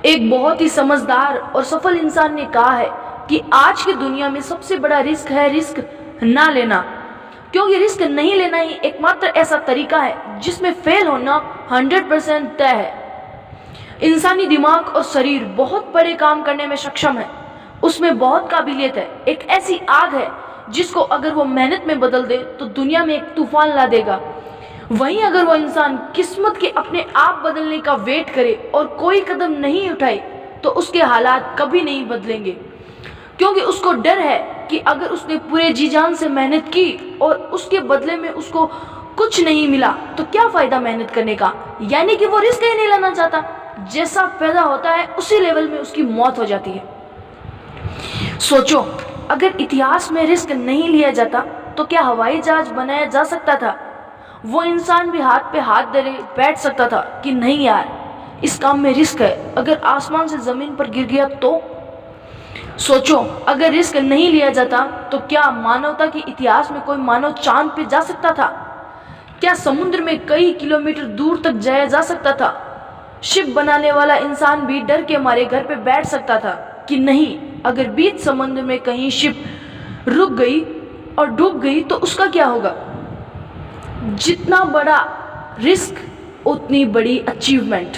एक बहुत ही समझदार और सफल इंसान ने कहा है कि आज की दुनिया में सबसे बड़ा रिस्क है रिस्क ना लेना, क्योंकि रिस्क नहीं लेना ही एकमात्र ऐसा तरीका है जिसमें फेल होना 100% तय है। इंसानी दिमाग और शरीर बहुत बड़े काम करने में सक्षम है, उसमें बहुत काबिलियत है। एक ऐसी आग है जिसको अगर वो मेहनत में बदल दे तो दुनिया में एक तूफान ला देगा। वहीं अगर वो इंसान किस्मत के अपने आप बदलने का वेट करे और कोई कदम नहीं उठाए तो उसके हालात कभी नहीं बदलेंगे, क्योंकि उसको डर है कि अगर उसने पूरे जी जान से मेहनत की और उसके बदले में उसको कुछ नहीं मिला तो क्या फायदा मेहनत करने का। यानी कि वो रिस्क ही नहीं लेना चाहता। जैसा पैदा होता है उसी लेवल में उसकी मौत हो जाती है। सोचो, अगर इतिहास में रिस्क नहीं लिया जाता तो क्या हवाई जहाज बनाया जा सकता था? वो इंसान भी हाथ पे हाथ धरे बैठ सकता था कि नहीं यार, इस काम में रिस्क है, अगर आसमान से जमीन पर गिर गया तो? सोचो, अगर रिस्क नहीं लिया जाता तो क्या मानवता के इतिहास में कोई मानव चांद पे जा सकता था? क्या समुद्र में कई किलोमीटर दूर तक जाया जा सकता था? शिप बनाने वाला इंसान भी डर के मारे घर पे बैठ सकता था कि नहीं, अगर बीच समुद्र में कहीं शिप रुक गई और डूब गई तो उसका क्या होगा? जितना बड़ा रिस्क उतनी बड़ी अचीवमेंट।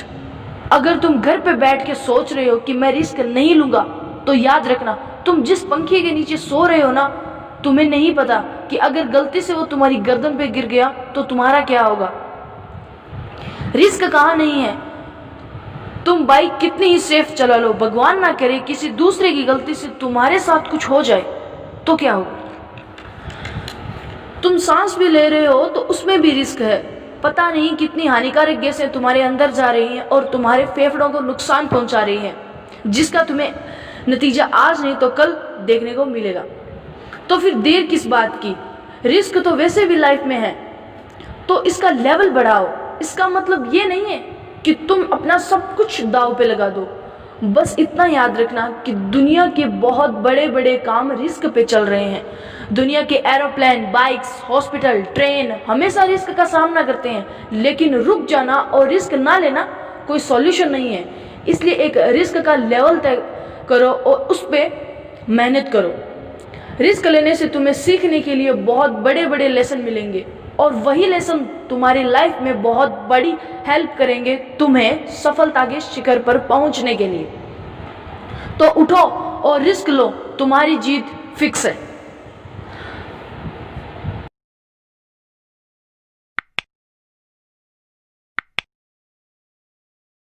अगर तुम घर पे बैठ के सोच रहे हो कि मैं रिस्क नहीं लूंगा तो याद रखना, तुम जिस पंखे के नीचे सो रहे हो ना, तुम्हें नहीं पता कि अगर गलती से वो तुम्हारी गर्दन पे गिर गया तो तुम्हारा क्या होगा। रिस्क कहाँ नहीं है। तुम बाइक कितनी ही सेफ चला लो, भगवान ना करे किसी दूसरे की गलती से तुम्हारे साथ कुछ हो जाए तो क्या होगा। तुम सांस भी ले रहे हो तो उसमें भी रिस्क है। पता नहीं कितनी हानिकारक गैसें तुम्हारे अंदर जा रही हैं और तुम्हारे फेफड़ों को नुकसान पहुंचा रही हैं, जिसका तुम्हें नतीजा आज नहीं तो कल देखने को मिलेगा। तो फिर देर किस बात की। रिस्क तो वैसे भी लाइफ में है, तो इसका लेवल बढ़ाओ। इसका मतलब ये नहीं है कि तुम अपना सब कुछ दांव पे लगा दो। बस इतना याद रखना कि दुनिया के बहुत बड़े बड़े काम रिस्क पे चल रहे हैं। दुनिया के एरोप्लेन, बाइक्स, हॉस्पिटल, ट्रेन हमेशा रिस्क का सामना करते हैं, लेकिन रुक जाना और रिस्क ना लेना कोई सॉल्यूशन नहीं है। इसलिए एक रिस्क का लेवल तय करो और उस पर मेहनत करो। रिस्क लेने से तुम्हें सीखने के लिए बहुत बड़े बड़े लेसन मिलेंगे और वही लेसन तुम्हारी लाइफ में बहुत बड़ी हेल्प करेंगे तुम्हें सफलता के शिखर पर पहुंचने के लिए। तो उठो और रिस्क लो, तुम्हारी जीत फिक्स है।